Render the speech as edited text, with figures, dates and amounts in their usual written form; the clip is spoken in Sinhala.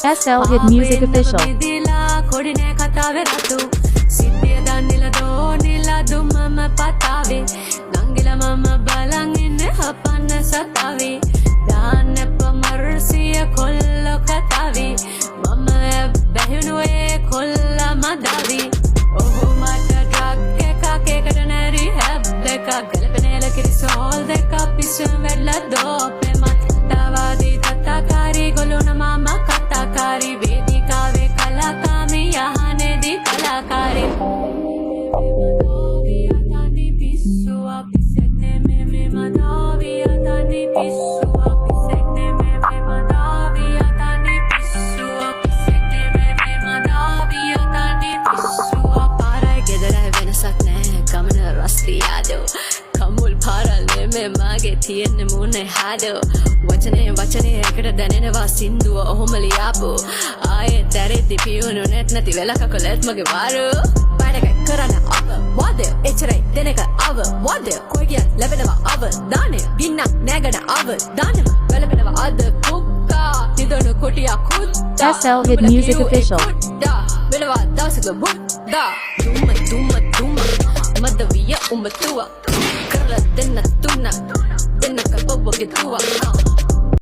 SL Hit Music Official. තියෙන්නේ මුනේ හදෝ වචනේ එකට දැනෙනවා සින්දුව ඔහොමලි ආපෝ ආයේ දැරෙද්දි පියුණු නැති වෙලක කොලත් මගේ වාරෝ බඩක කරන අව වද එචරයි දෙනක අව වද කොයි කිය ලැබෙනවා අව දානේ ගින්නක් නැගන අව දානම වැළපෙනවා අද කුක්කා නිදොන කොටියා කුද්දා SL Hit Music Official. වෙනවා දවසක බුද්දා දුම්ම මද විය උඹතුවා කරලා දෙන්න තුන්න දෙන්න කපවගේ තුවා